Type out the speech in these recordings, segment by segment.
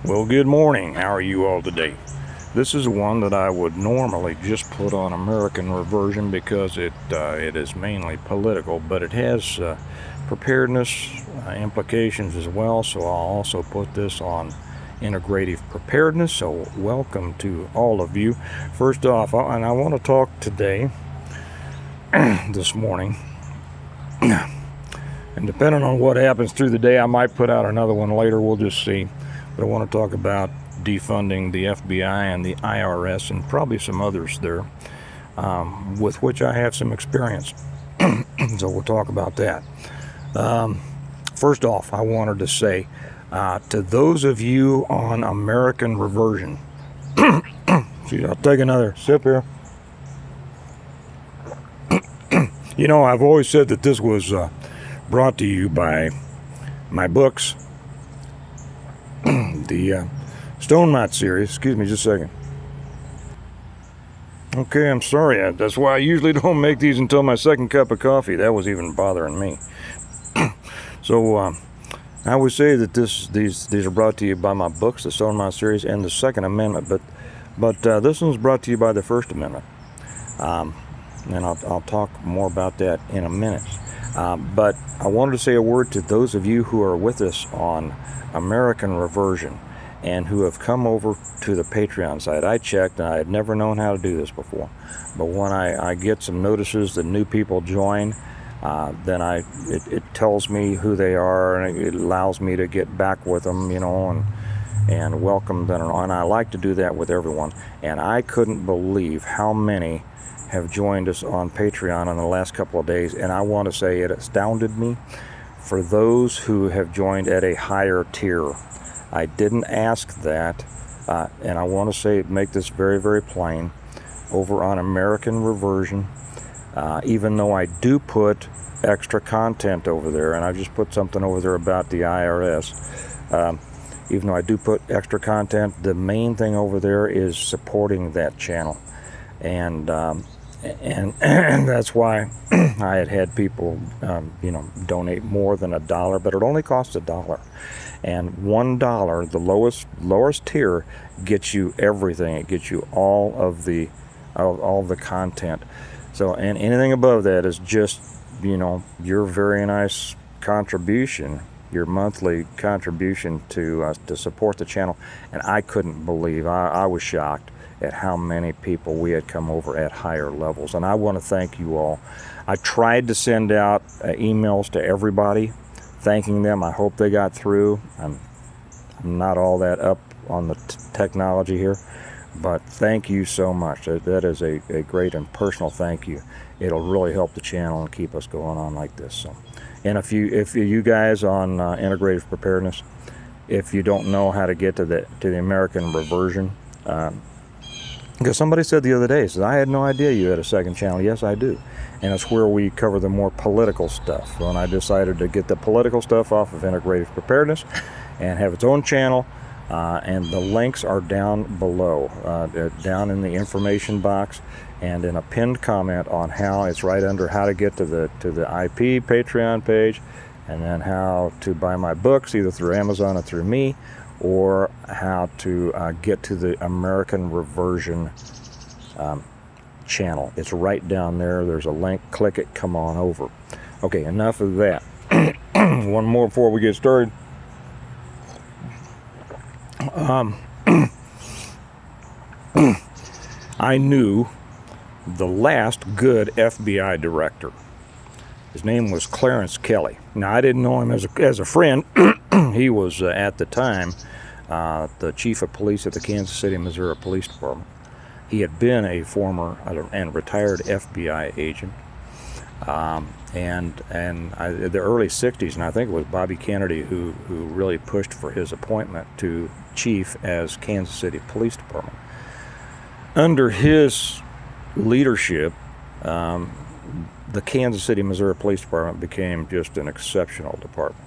Well, good morning. How are you all today? This is one that I would normally just put on American Reversion because it is mainly political, but it has preparedness implications as well. So I'll also put this on integrative preparedness. So welcome to all of you. First off, and I want to talk today, this morning, and depending on what happens through the day, I might put out another one later. We'll just see. But I want to talk about defunding the FBI and the IRS and probably some others there, with which I have some experience. So we'll talk about that. First off, I wanted to say to those of you on American Reversion, see, I'll take another sip here. You know, I've always said that this was brought to you by my books, the Stone Knot series. Excuse me just a second. Okay, I'm sorry. That's why I usually don't make these until my second cup of coffee. That was even bothering me. So I would say that these are brought to you by my books, the Stone Knot series, and the Second Amendment. But this one's brought to you by the First Amendment. And I'll talk more about that in a minute. But I wanted to say a word to those of you who are with us on American Reversion and who have come over to the Patreon site. I checked, and I had never known how to do this before. But when I get some notices that new people join, then it tells me who they are, and it allows me to get back with them, you know, and welcome them. And I like to do that with everyone. And I couldn't believe how many have joined us on Patreon in the last couple of days, and I want to say it astounded me. For those who have joined at a higher tier, I didn't ask that, and I want to say, make this very, very plain. Over on American Reversion, even though I do put extra content over there, and I just put something over there about the IRS, even though I do put extra content, the main thing over there is supporting that channel. And that's why I had people, donate more than $1, but it only costs $1. And $1, the lowest tier, gets you everything. It gets you all of the content. So, and anything above that is just, your very nice contribution, your monthly contribution to support the channel. And I couldn't believe, I was shocked at how many people we had come over at higher levels. And I want to thank you all. I tried to send out emails to everybody thanking them. I hope they got through. I'm not all that up on the technology here, but thank you so much. That is a great and personal thank you. It'll really help the channel and keep us going on like this. So, and if you guys on integrative preparedness, if you don't know how to get to the American Reversion, because somebody said the other day, says, I had no idea you had a second channel. Yes, I do. And it's where we cover the more political stuff. So, and I decided to get the political stuff off of integrative preparedness and have its own channel. And the links are down below, down in the information box, and in a pinned comment on how it's right under how to get to the IP Patreon page, and then how to buy my books either through Amazon or through me, or how to get to the American Reversion channel. It's right down there. There's a link. Click it. Come on over. Okay, enough of that. One more before we get started. I knew the last good FBI director. His name was Clarence Kelly. Now, I didn't know him as a friend. He was, at the time, the chief of police at the Kansas City, Missouri Police Department. He had been a former and retired FBI agent. And the early 60s, and I think it was Bobby Kennedy who really pushed for his appointment to chief as Kansas City Police Department. Under his leadership, the Kansas City, Missouri Police Department became just an exceptional department.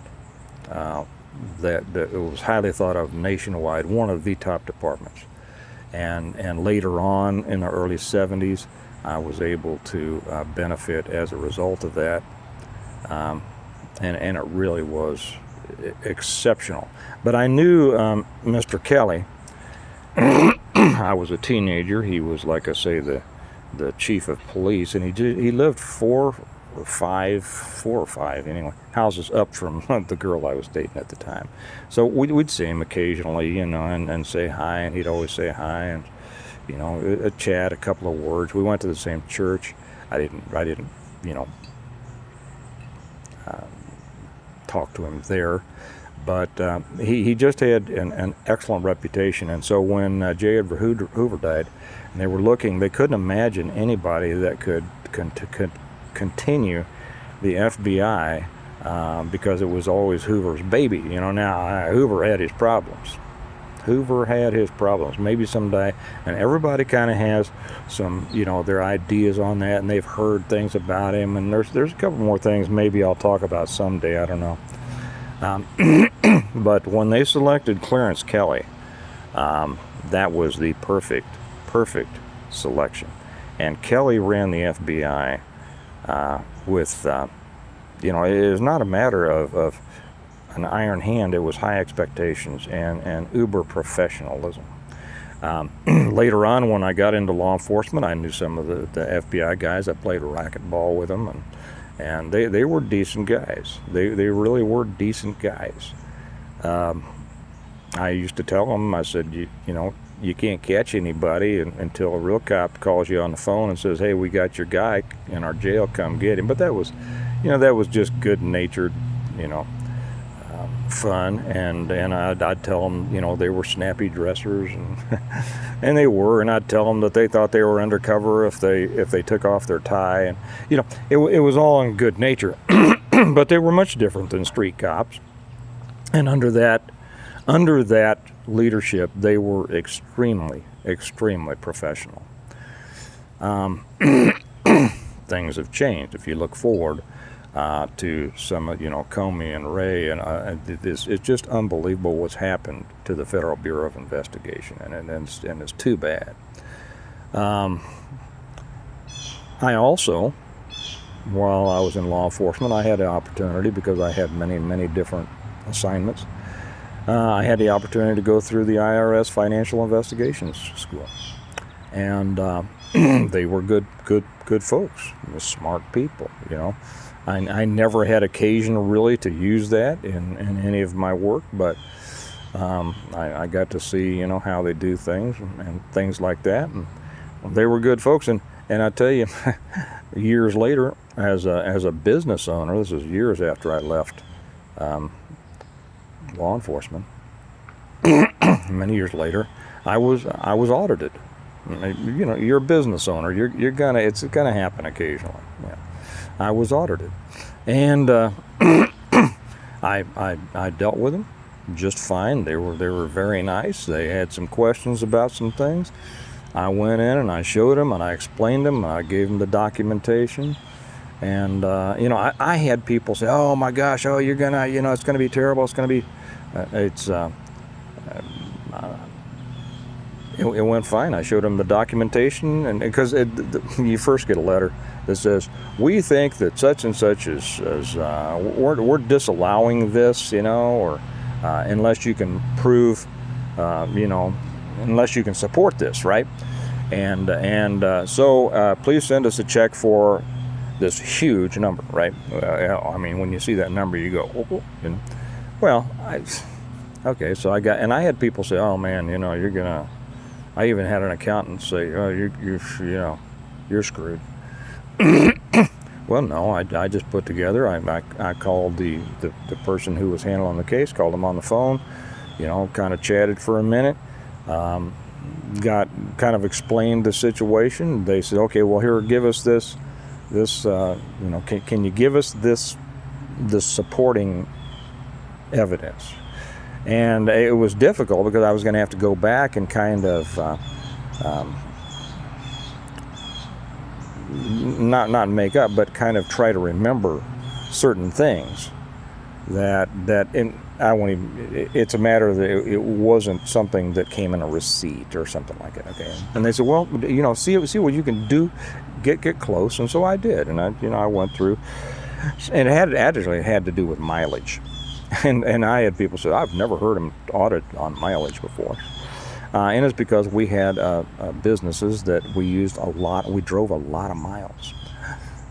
That it was highly thought of nationwide, one of the top departments. And later on, in the early 70s, I was able to benefit as a result of that. And it really was exceptional. But I knew Mr. Kelly. I was a teenager. He was, like I say, the chief of police, and he lived four or five anyway houses up from the girl I was dating at the time. So we'd see him occasionally, and say hi, and he'd always say hi, and a chat, a couple of words. We went to the same church. I didn't talk to him there, but he just had an excellent reputation. And so when J. Edgar Hoover died, and they were looking, they couldn't imagine anybody that could continue the FBI because it was always Hoover's baby. Now Hoover had his problems. Maybe someday, and everybody kind of has some, their ideas on that, and they've heard things about him. And there's a couple more things maybe I'll talk about someday. I don't know. But when they selected Clarence Kelly, that was the perfect selection. And Kelly ran the FBI with, it was not a matter of an iron hand. It was high expectations and uber professionalism. Later on, when I got into law enforcement, I knew some of the FBI guys. I played racquetball with them, and they were decent guys. They really were decent guys. I used to tell them, I said, you can't catch anybody until a real cop calls you on the phone and says, hey, we got your guy in our jail, come get him. But that was just good-natured, fun, and I'd tell them, they were snappy dressers, and and they were, and I'd tell them that they thought they were undercover if they took off their tie, and it was all in good nature. But they were much different than street cops, and under that leadership, they were extremely professional. Things have changed. If you look forward to some, Comey and Ray, and it's just unbelievable what's happened to the Federal Bureau of Investigation, and it's too bad. I also, while I was in law enforcement, I had the opportunity, because I had many different assignments. I had the opportunity to go through the IRS Financial Investigations School, and they were good folks, smart people. I never had occasion really to use that in any of my work, but I got to see how they do things and things like that, and they were good folks. And I tell you, years later, as a business owner, this is years after I left law enforcement. Many years later, I was audited. You're a business owner. It's gonna happen occasionally. Yeah. I was audited, and I dealt with them just fine. They were very nice. They had some questions about some things. I went in and I showed them and I explained them. I gave them the documentation, and I had people say, "Oh my gosh, you're gonna, it's gonna be terrible. It's gonna be, It went fine. I showed them the documentation, and because you first get a letter that says, we think that such and such is we're disallowing this, or unless you can prove, unless you can support this, right? So please send us a check for this huge number, right? When you see that number, you go, oh. Okay. So I had people say, oh man, you're gonna. I even had an accountant say, "Oh, you're screwed." Well, no, I just put together. I called the person who was handling the case, called him on the phone, kind of chatted for a minute, got kind of explained the situation. They said, "Okay, well, here, give us this, can you give us this supporting evidence?" And it was difficult because I was going to have to go back and kind of not make up, but kind of try to remember certain things it's a matter that it wasn't something that came in a receipt or something like that. Okay, and they said, well, see what you can do, get close, and so I did, and I went through, and it had to do with mileage. And I had people say, I've never heard them audit on mileage before. And it's because we had businesses that we used a lot. We drove a lot of miles,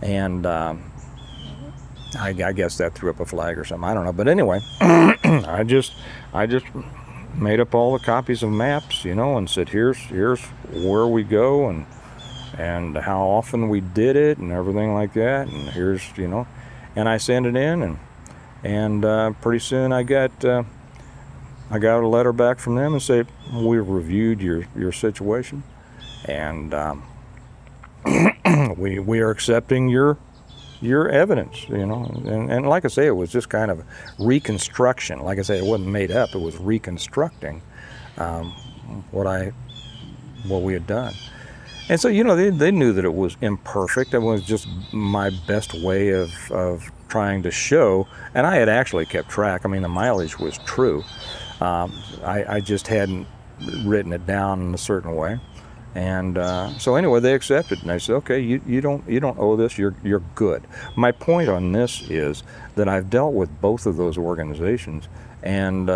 and I guess that threw up a flag or something. I don't know. But anyway, I just made up all the copies of maps, and said, here's where we go and how often we did it and everything like that. And here's, and I sent it in, and pretty soon I got a letter back from them and say, we've reviewed your situation, and we are accepting your evidence, and like I say, it was just kind of reconstruction. Like I say, it wasn't made up; it was reconstructing what we had done. And so, they knew that it was imperfect. It was just my best way of trying to show, and I had actually kept track. I mean, the mileage was true. I just hadn't written it down in a certain way. And so anyway, they accepted, and they said, okay, you don't owe this. You're good. My point on this is that I've dealt with both of those organizations, and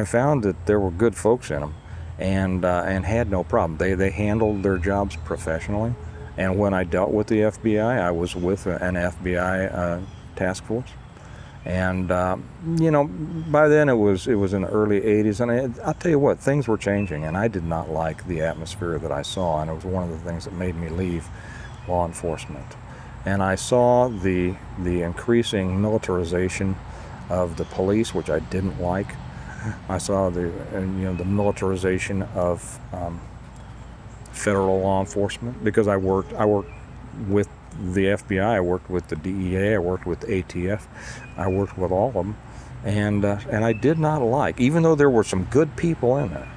found that there were good folks in them, and had no problem. They handled their jobs professionally. And when I dealt with the FBI, I was with an FBI task force. And by then it was in the early 80s, and I'll tell you what, things were changing, and I did not like the atmosphere that I saw, and it was one of the things that made me leave law enforcement. And I saw the increasing militarization of the police, which I didn't like. I saw the militarization of federal law enforcement, because I worked with the FBI, I worked with the DEA, I worked with ATF, I worked with all of them, and I did not like, even though there were some good people in there,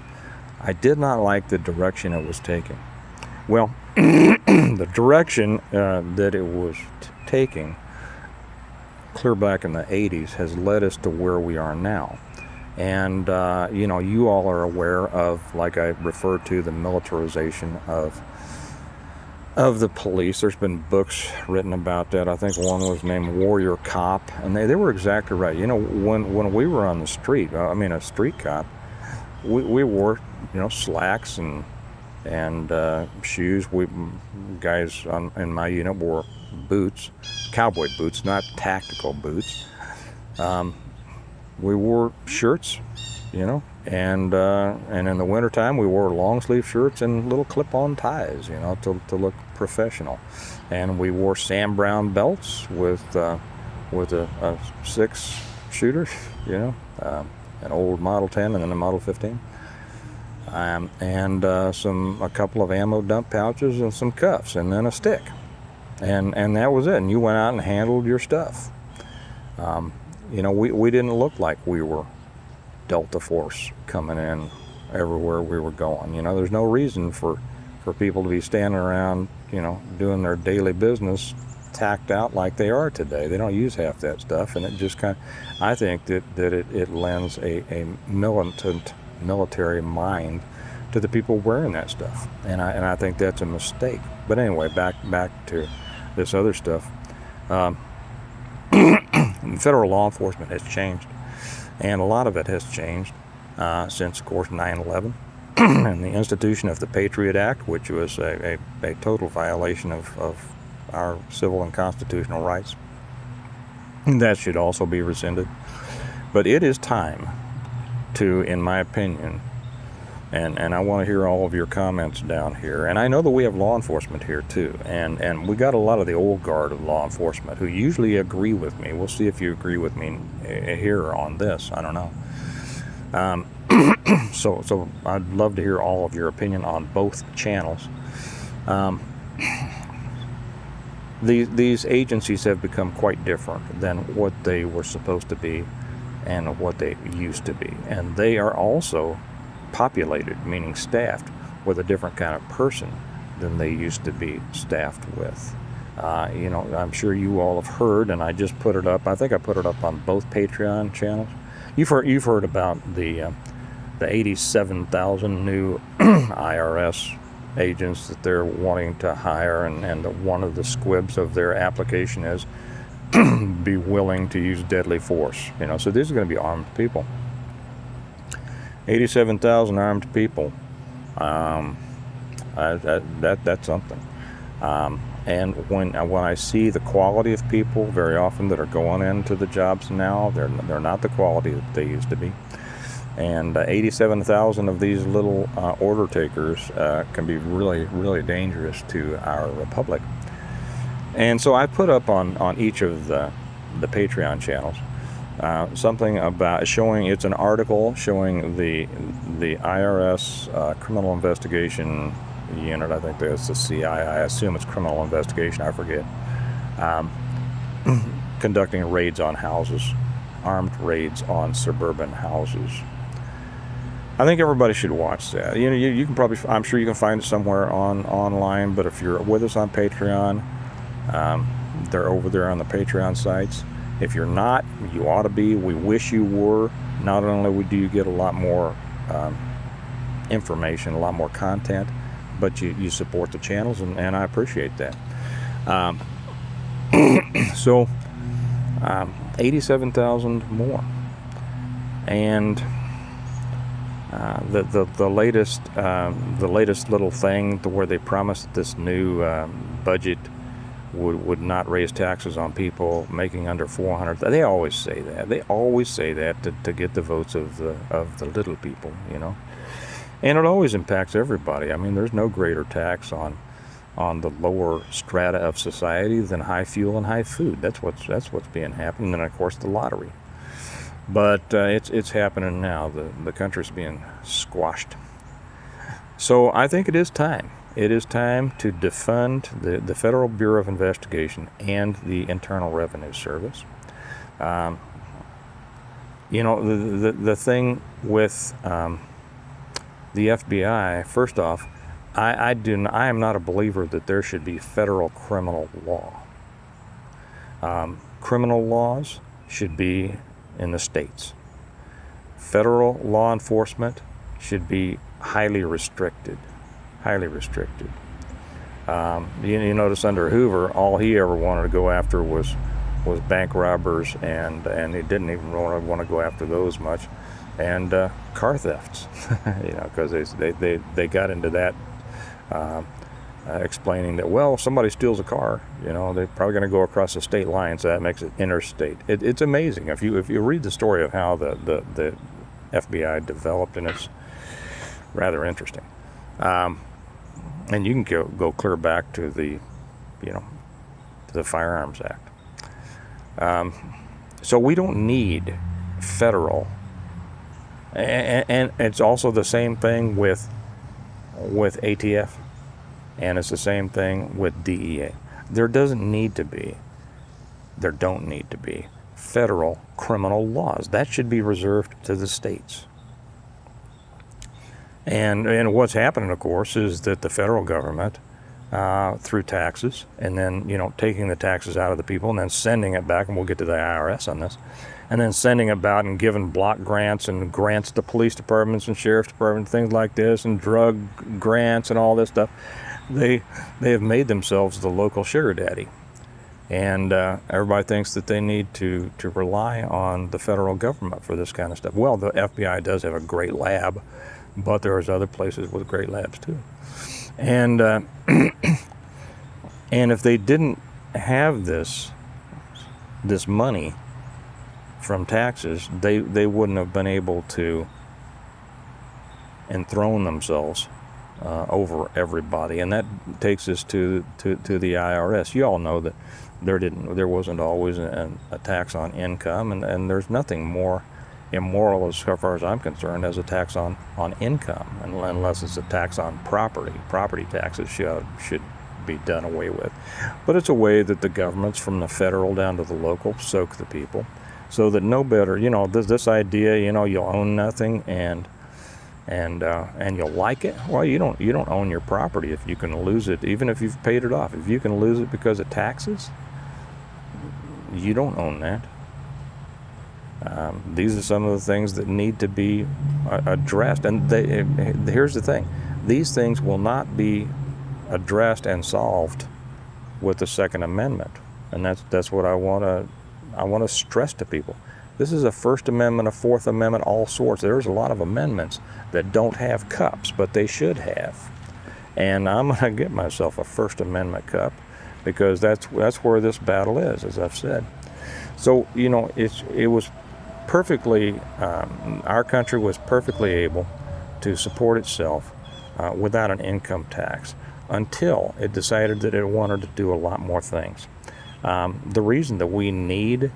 I did not like the direction it was taking. Well, the direction that it was taking, clear back in the 80s, has led us to where we are now. And you all are aware of, like I referred to, the militarization of the police. There's been books written about that. I think one was named Warrior Cop, and they were exactly right. When we were on the street, a street cop, we wore slacks and shoes. Guys in my unit wore boots, cowboy boots, not tactical boots. We wore shirts, and in the wintertime we wore long sleeve shirts and little clip-on ties, to look professional. And we wore Sam Brown belts with a 6 shooter, an old Model 10 and then a Model 15, and a couple of ammo dump pouches and some cuffs and then a stick, and that was it. And you went out and handled your stuff. We didn't look like we were Delta Force coming in everywhere we were going. There's no reason for people to be standing around, doing their daily business tacked out like they are today. They don't use half that stuff, and it just I think that it lends a militant military mind to the people wearing that stuff, and I think that's a mistake. But anyway, back to this other stuff. Federal law enforcement has changed, and a lot of it has changed since, of course, 9/11 and the institution of the Patriot Act, which was a total violation of our civil and constitutional rights. That should also be rescinded. But it is time to, in my opinion, and I want to hear all of your comments down here. And I know that we have law enforcement here too, and we got a lot of the old guard of law enforcement who usually agree with me. We'll see if you agree with me here on this. I don't know. So I'd love to hear all of your opinion on both channels. These agencies have become quite different than what they were supposed to be and what they used to be, and they are also populated, meaning staffed, with a different kind of person than they used to be staffed with. I'm sure you all have heard, and I just put it up. I think I put it up on both Patreon channels. You've heard about the 87,000 new IRS agents that they're wanting to hire, and one of the squibs of their application is be willing to use deadly force. So these are going to be armed people. 87,000 armed people. That's something. And when I see the quality of people very often that are going into the jobs now, they're not the quality that they used to be. And 87,000 of these little order takers can be really, really dangerous to our republic. And so I put up on each of the Patreon channels something about showing, it's an article showing the IRS criminal investigation unit. I think that's the CI. I assume it's criminal investigation. I forget. Conducting raids on houses, armed raids on suburban houses. I think everybody should watch that. You can probably, I'm sure you can find it somewhere online. But if you're with us on Patreon, they're over there on the Patreon sites. If you're not, you ought to be. We wish you were. Not only do you get a lot more information, a lot more content, but you support the channels, and I appreciate that. So 87,000 more, and the latest little thing to where they promised that this new budget would not raise taxes on people making under 400. They always say that. They always say that to get the votes of the little people, And it always impacts everybody. I mean, there's no greater tax on the lower strata of society than high fuel and high food. That's what's being happening, and of course the lottery. But it's happening now. The country's being squashed. So I think it is time. It is time to defund the Federal Bureau of Investigation and the Internal Revenue Service. The thing with the FBI, first off, I am not a believer that there should be federal criminal law. Criminal laws should be in the states. Federal law enforcement should be highly restricted. Highly restricted. You notice under Hoover, all he ever wanted to go after was bank robbers, and he didn't even want to go after those much, and car thefts, because they got into that, explaining that, well, if somebody steals a car, they're probably going to go across the state line, so that makes it interstate. It's amazing if you read the story of how the FBI developed, and it's rather interesting. And you can go clear back to the Firearms Act. So we don't need federal, and it's also the same thing with ATF, and it's the same thing with DEA. There don't need to be federal criminal laws. That should be reserved to the states. And what's happening, of course, is that the federal government, through taxes, and then taking the taxes out of the people, and then sending it back, and we'll get to the IRS on this, and then sending about and giving block grants and grants to police departments and sheriff's departments, things like this, and drug grants and all this stuff. They have made themselves the local sugar daddy, and everybody thinks that they need to rely on the federal government for this kind of stuff. Well, the FBI does have a great lab, but there's other places with great labs too. And and if they didn't have this money from taxes, they wouldn't have been able to enthrone themselves over everybody. And that takes us to the IRS. You all know that there wasn't always a tax on income, and there's nothing more immoral, as far as I'm concerned, as a tax on income, unless it's a tax on property. Property taxes should be done away with. But it's a way that the governments, from the federal down to the local, soak the people, so that no better, this idea, you'll own nothing and you'll like it. Well, you don't own your property if you can lose it, even if you've paid it off. If you can lose it because of taxes, you don't own that. These are some of the things that need to be addressed. And here's the thing. These things will not be addressed and solved with the Second Amendment. And that's what I want to stress to people. This is a First Amendment, a Fourth Amendment, all sorts. There's a lot of amendments that don't have cups, but they should have. And I'm going to get myself a First Amendment cup, because that's where this battle is, as I've said. So, you know, it was perfectly, our country was perfectly able to support itself without an income tax until it decided that it wanted to do a lot more things. The reason that we need,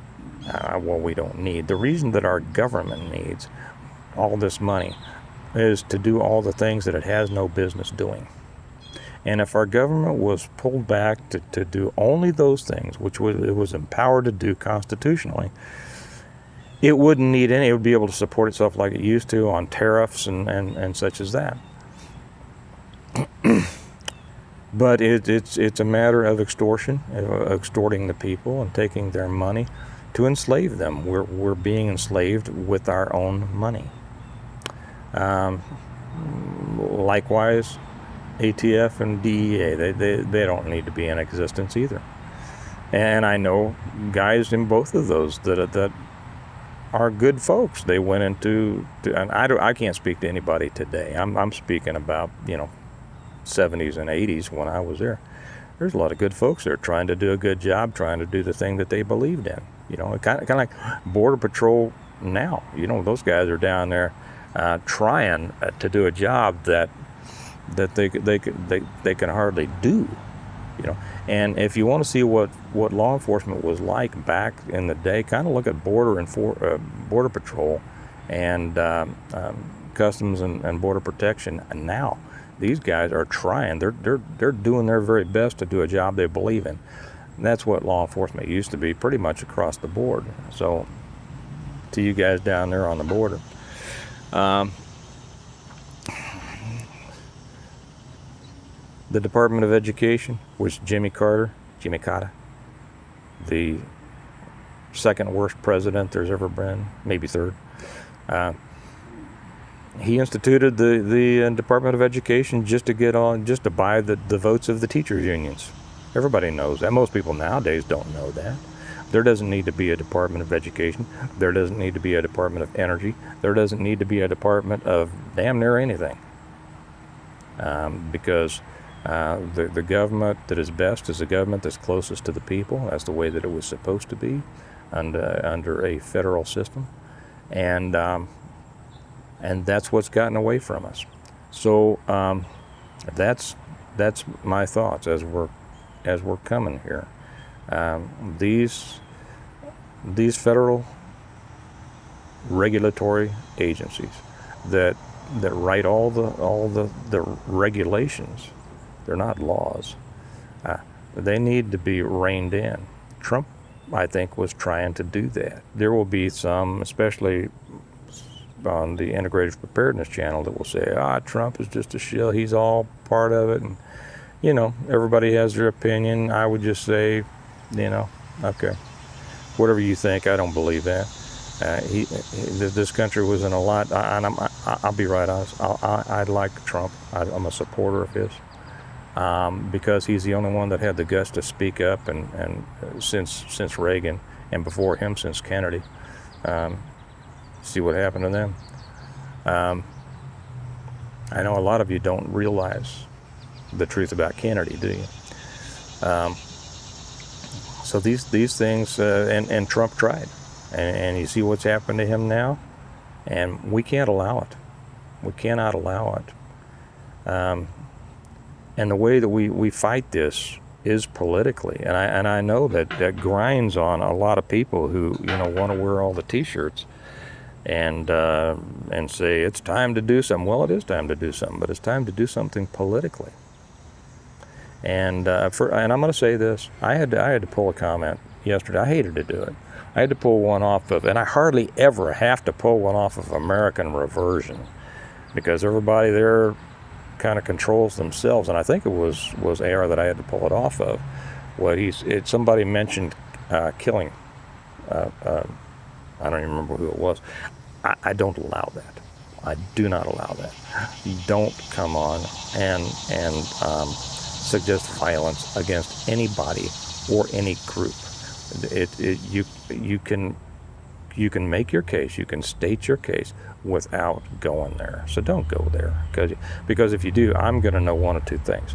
we don't need, the reason that our government needs all this money is to do all the things that it has no business doing. And if our government was pulled back to do only those things, which it was empowered to do constitutionally, it wouldn't need any. It would be able to support itself like it used to on tariffs and such as that. But it's a matter of extortion, extorting the people and taking their money to enslave them. We're being enslaved with our own money. Likewise, ATF and DEA, they don't need to be in existence either. And I know guys in both of those that are good folks. They went into, and I can't speak to anybody today. I'm speaking about, you know, 70s and 80s when I was there. There's a lot of good folks there trying to do a good job, trying to do the thing that they believed in. You know, kind of like Border Patrol now. You know, those guys are down there trying to do a job that they can hardly do. You know, and if you want to see what law enforcement was like back in the day, kind of look at Border Patrol and Customs and Border Protection. And now these guys are trying. They're doing their very best to do a job they believe in. And that's what law enforcement used to be, pretty much across the board. So, to you guys down there on the border, the Department of Education was Jimmy Carter, the second worst president there's ever been, maybe third. He instituted the Department of Education just to buy the votes of the teachers' unions. Everybody knows that. Most people nowadays don't know that. There doesn't need to be a Department of Education. There doesn't need to be a Department of Energy. There doesn't need to be a Department of damn near anything. Because the government that is best is the government that's closest to the people. That's the way that it was supposed to be under a federal system. And that's what's gotten away from us. So that's my thoughts as we're coming here. These federal regulatory agencies that write all the regulations, they're not laws. They need to be reined in. Trump, I think, was trying to do that. There will be some, especially on the Integrated Preparedness channel, that will say, Trump is just a shill. He's all part of it. And, you know, everybody has their opinion. I would just say, you know, okay, whatever you think, I don't believe that. This country was in a lot, and I'll be right honest, I like Trump. I'm a supporter of his. Because he's the only one that had the guts to speak up, and since Reagan, and before him since Kennedy. See what happened to them. I know a lot of you don't realize the truth about Kennedy, do you? So these things, and Trump tried, and you see what's happened to him now, and we can't allow it. We cannot allow it. And the way that we fight this is politically, and I know that grinds on a lot of people who, you know, want to wear all the T-shirts and say it's time to do something. Well, it is time to do something, but it's time to do something politically. And I'm going to say this: I had to pull a comment yesterday. I hated to do it. I had to pull one off of, and I hardly ever have to pull one off of American Reversion, because everybody there kind of controls themselves. And I think it was AR that I had to pull it off of. Somebody mentioned killing. I don't even remember who it was. I don't allow that. I do not allow that. You don't come on and suggest violence against anybody or any group. You can make your case, you can state your case without going there. So don't go there, because if you do, I'm going to know one of two things.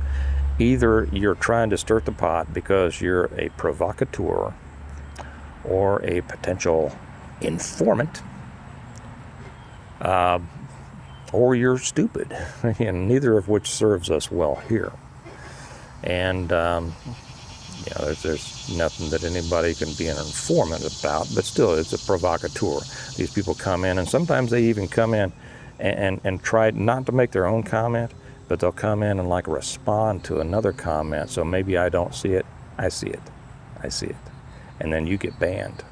Either you're trying to stir the pot because you're a provocateur or a potential informant, or you're stupid, and neither of which serves us well here. And there's nothing that anybody can be an informant about, but still, it's a provocateur. These people come in, and sometimes they even come in and try not to make their own comment, but they'll come in and like respond to another comment. So maybe I don't see it, I see it, and then you get banned.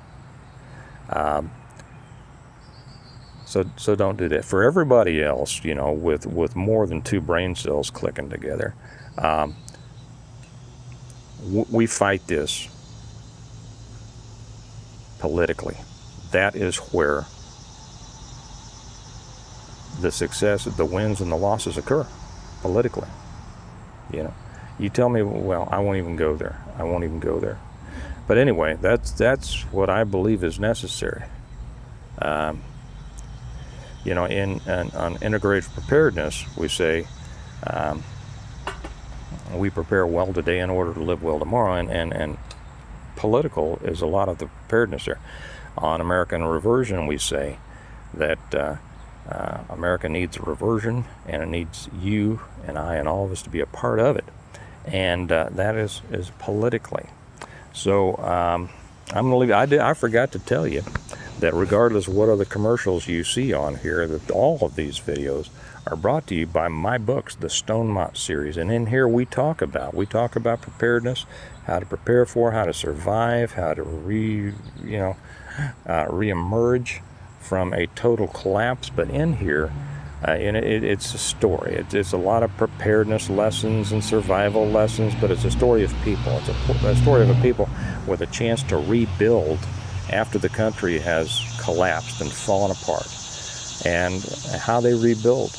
So don't do that. For everybody else, with more than two brain cells clicking together, we fight this politically. That is where the success, the wins and the losses occur, politically. You tell me, well, I won't even go there. But anyway, that's what I believe is necessary. On integrated preparedness, we say we prepare well today in order to live well tomorrow, and political is a lot of the preparedness there. On American reversion, we say that America needs a reversion, and it needs you and I and all of us to be a part of it, and that is politically. So I'm going to leave. I forgot to tell you that regardless of what other commercials you see on here, that all of these videos are brought to you by my books, the Stonemont series. And in here we talk about preparedness, how to prepare for, how to survive, how to reemerge from a total collapse. But in here, it's a story. It's a lot of preparedness lessons and survival lessons, but it's a story of people. It's a story of a people with a chance to rebuild after the country has collapsed and fallen apart, and how they rebuild,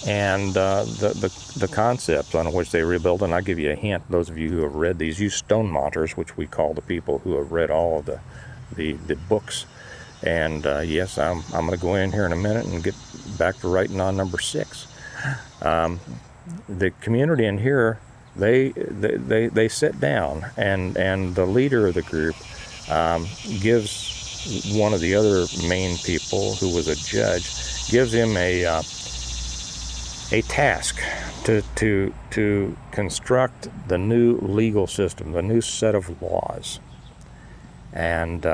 and the concepts on which they rebuild. And I'll give you a hint, those of you who have read these, you Stonemonters, which we call the people who have read all of the books. And yes, I'm going to go in here in a minute and get back to writing on number 6. The community in here, they sit down, and the leader of the group gives one of the other main people, who was a judge, gives him a task to construct the new legal system, the new set of laws. And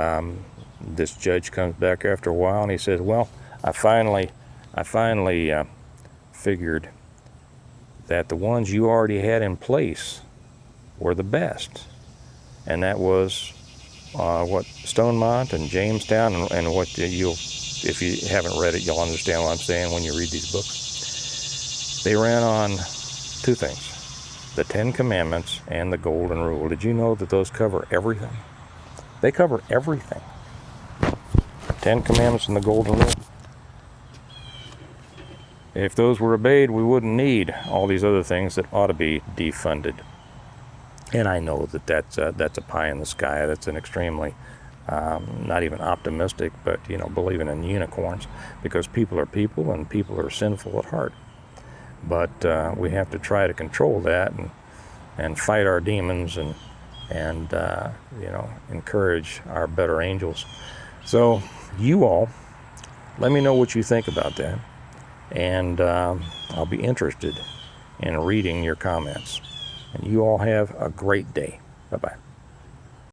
this judge comes back after a while and he says, well, I finally figured that the ones you already had in place were the best. And that was what Stonemont and Jamestown, and what if you haven't read it, you'll understand what I'm saying when you read these books. They ran on 2 things, the 10 Commandments and the Golden Rule. Did you know that those cover everything? They cover everything. 10 Commandments and the Golden Rule. If those were obeyed, we wouldn't need all these other things that ought to be defunded. And I know that that's a pie in the sky. That's an extremely, not even optimistic, but believing in unicorns, because people are people and people are sinful at heart. But we have to try to control that and fight our demons and encourage our better angels. So you all, let me know what you think about that, and I'll be interested in reading your comments. And you all have a great day. Bye-bye.